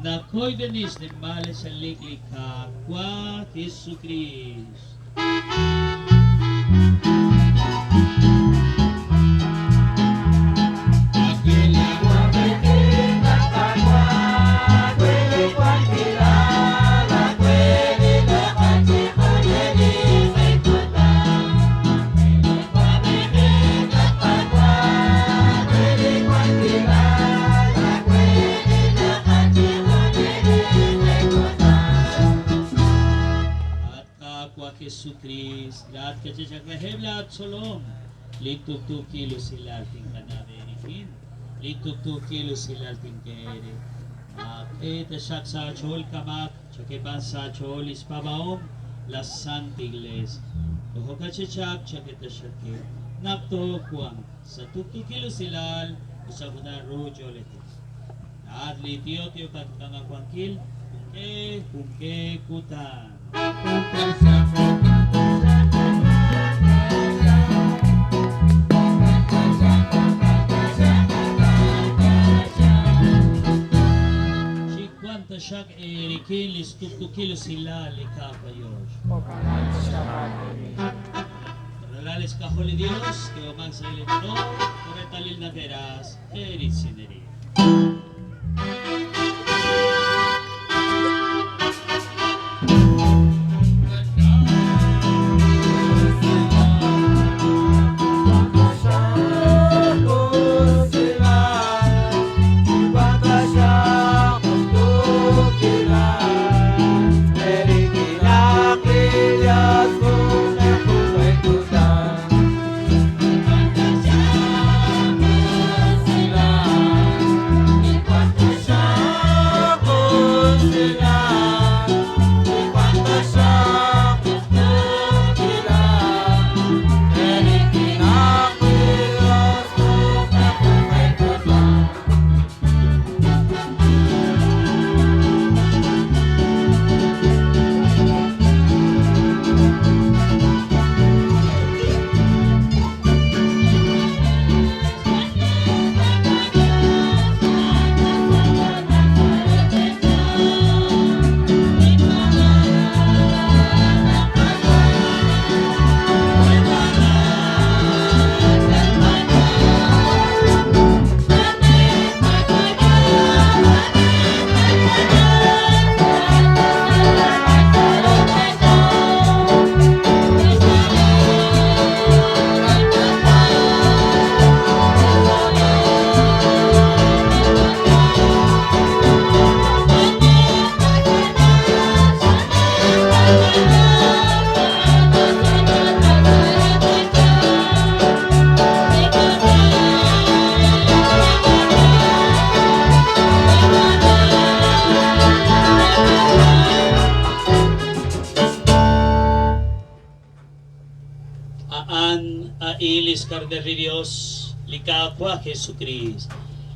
Nakoy denis ni male sa liklika kwa Jesu Christ. Yesu Christ, lahat kacacak rahib lahat solom. Lituk 2 kilo sila ting kanaberikin. Lituk 2 kilo sila ting kere. Tasak sa chol kamak, chakipan sa chol ispabaom, las santigles. Oho kacacak, chakita shakit. Nakto kuang, sa 2 kilo sila, usa kuda rojo leti. Lahat litio tiyo katutanga kuangkil, kumke kutan. Siyak erikin listuk kilo sila lika payos. Relalis kahuli Dios, que omang sa ilitano, kuretalil na veras, erit sineri. Ilis karderi Dios likakwa Jesu Christ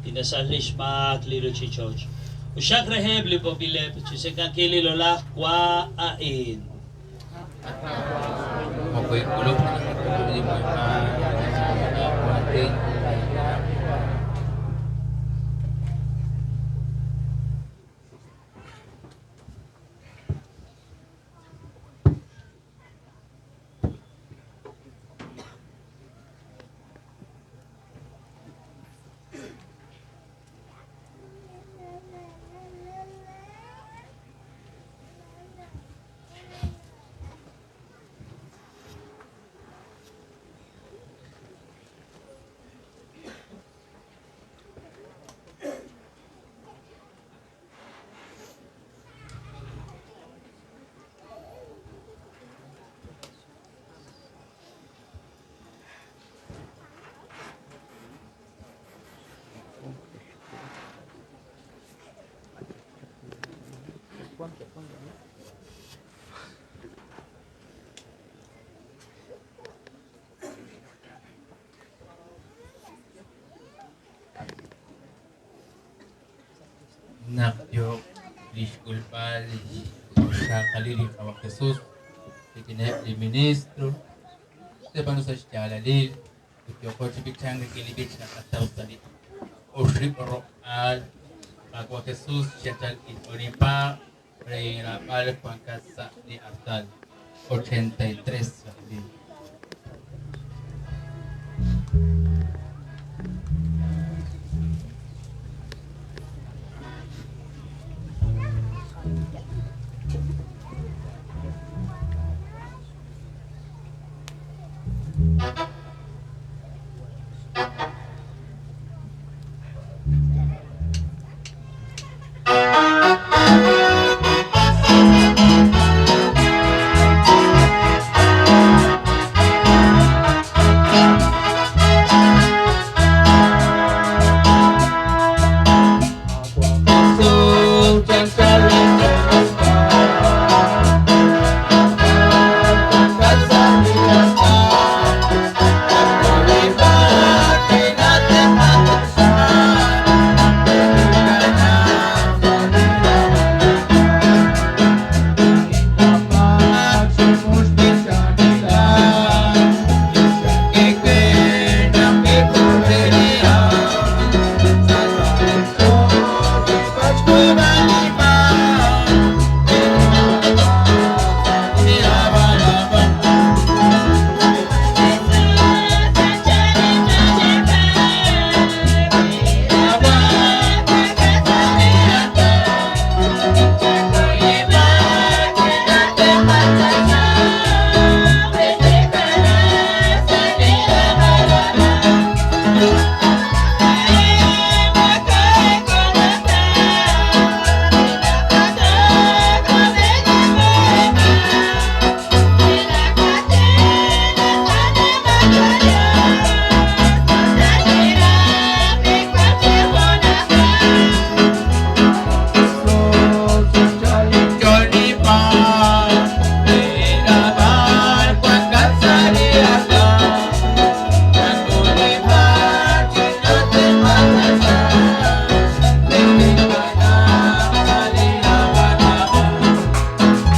inasalish mak lilo chichoch usyak reheb lipo bilep chisekan kili lola kwa ain Oke, kuluk ini Nakyo, disculpa sa kaliri kawa Jesus, itinep di ministro, sepan sa siyalalil, ityo ko si Bichang kilibich na kataw tali, o shrip roal, Agua Jesús, Chetal y Oripa, Rey Rapal, Juan Casa de Abdal, 83. Bye.